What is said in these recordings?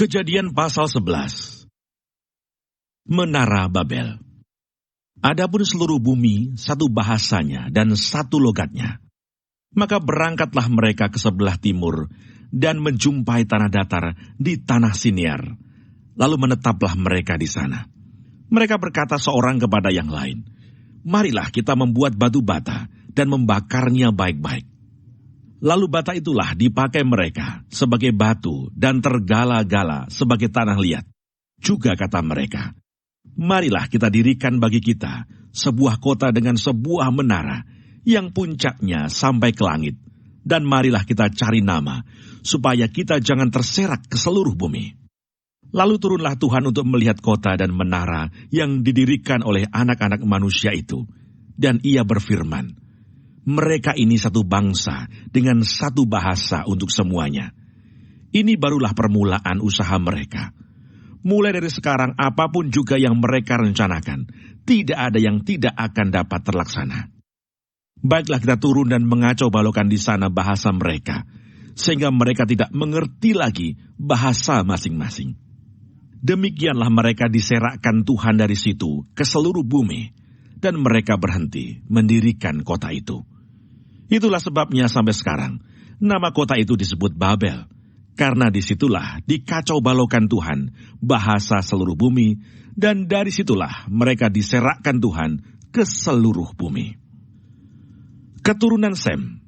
Kejadian pasal 11. Menara Babel. Adapun seluruh bumi satu bahasanya dan satu logatnya. Maka berangkatlah mereka ke sebelah timur dan menjumpai tanah datar di tanah Siniar. Lalu menetaplah mereka di sana. Mereka berkata seorang kepada yang lain, "Marilah kita membuat batu bata dan membakarnya baik-baik." Lalu bata itulah dipakai mereka sebagai batu dan tergala-gala sebagai tanah liat. Juga kata mereka, "Marilah kita dirikan bagi kita sebuah kota dengan sebuah menara yang puncaknya sampai ke langit. Dan marilah kita cari nama, supaya kita jangan terserak ke seluruh bumi." Lalu turunlah Tuhan untuk melihat kota dan menara yang didirikan oleh anak-anak manusia itu. Dan ia berfirman, "Mereka ini satu bangsa dengan satu bahasa untuk semuanya. Ini barulah permulaan usaha mereka. Mulai dari sekarang apapun juga yang mereka rencanakan, tidak ada yang tidak akan dapat terlaksana. Baiklah kita turun dan mengacau balaukan di sana bahasa mereka, sehingga mereka tidak mengerti lagi bahasa masing-masing." Demikianlah mereka diserakkan Tuhan dari situ ke seluruh bumi, dan mereka berhenti mendirikan kota itu. Itulah sebabnya sampai sekarang nama kota itu disebut Babel, karena disitulah dikacau balaukan Tuhan bahasa seluruh bumi, dan dari situlah mereka diserakkan Tuhan ke seluruh bumi. Keturunan Sem.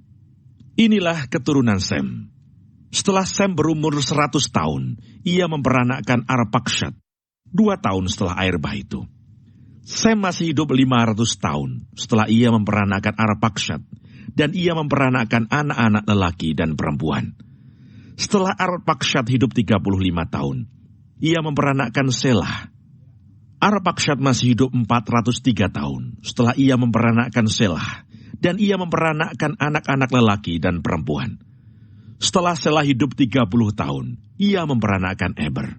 Inilah keturunan Sem. Setelah Sem berumur 100 tahun, ia memperanakkan Arpakshad, 2 tahun setelah air bah itu. Sem masih hidup 500 tahun setelah ia memperanakkan Arpakshad, dan ia memperanakkan anak-anak lelaki dan perempuan. Setelah Arpakshad hidup 35 tahun, ia memperanakkan Selah. Arpakshad masih hidup 403 tahun setelah ia memperanakkan Selah, dan ia memperanakkan anak-anak lelaki dan perempuan. Setelah Selah hidup 30 tahun, ia memperanakkan Eber.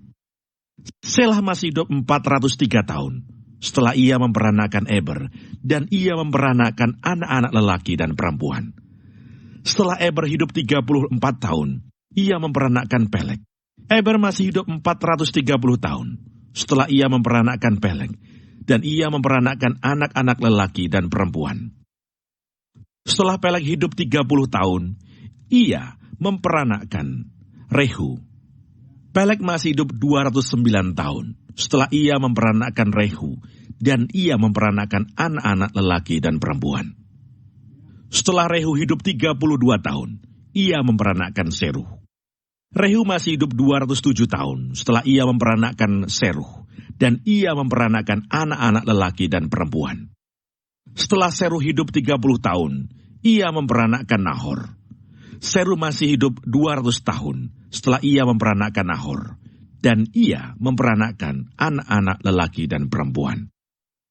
Selah masih hidup 403 tahun setelah ia memperanakkan Eber, dan ia memperanakkan anak-anak lelaki dan perempuan. Setelah Eber hidup 34 tahun, ia memperanakkan Peleg. Eber masih hidup 430 tahun setelah ia memperanakkan Peleg, dan ia memperanakkan anak-anak lelaki dan perempuan. Setelah Peleg hidup 30 tahun, ia memperanakkan Rehu. Peleg masih hidup 209 tahun setelah ia memperanakkan Rehu, dan ia memperanakkan anak-anak lelaki dan perempuan. Setelah Rehu hidup 32 tahun, ia memperanakkan Seruh. Rehu masih hidup 207 tahun setelah ia memperanakkan Seruh, dan ia memperanakkan anak-anak lelaki dan perempuan. Setelah Seruh hidup 30 tahun, ia memperanakkan Nahor. Seruh masih hidup 200 tahun setelah ia memperanakkan Nahor, dan ia memperanakkan anak-anak lelaki dan perempuan.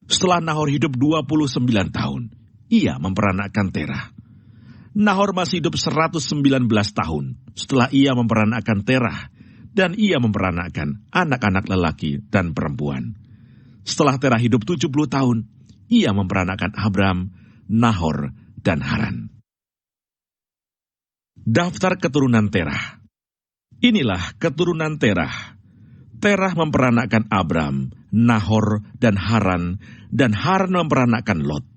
Setelah Nahor hidup 29 tahun, ia memperanakkan Terah. Nahor masih hidup 119 tahun setelah ia memperanakkan Terah, dan ia memperanakkan anak-anak lelaki dan perempuan. Setelah Terah hidup 70 tahun, ia memperanakkan Abram, Nahor, dan Haran. Daftar keturunan Terah. Inilah keturunan Terah. Terah memperanakkan Abram, Nahor, dan Haran memperanakkan Lot.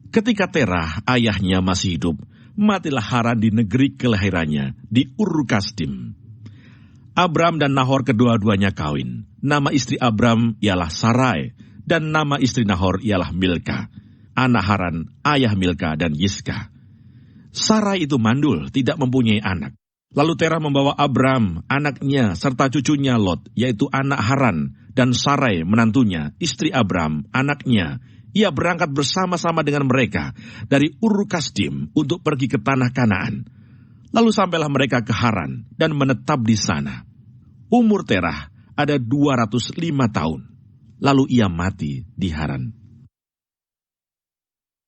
Ketika Terah ayahnya masih hidup, matilah Haran di negeri kelahirannya, di Ur-Kasdim. Abram dan Nahor kedua-duanya kawin. Nama istri Abram ialah Sarai, dan nama istri Nahor ialah Milka. Anak Haran, ayah Milka dan Yiska. Sarai itu mandul, tidak mempunyai anak. Lalu Terah membawa Abram, anaknya, serta cucunya Lot, yaitu anak Haran, dan Sarai, menantunya, istri Abram, anaknya. Ia berangkat bersama-sama dengan mereka dari Ur-Kasdim untuk pergi ke tanah Kanaan. Lalu sampailah mereka ke Haran dan menetap di sana. Umur Terah ada 205 tahun. Lalu ia mati di Haran.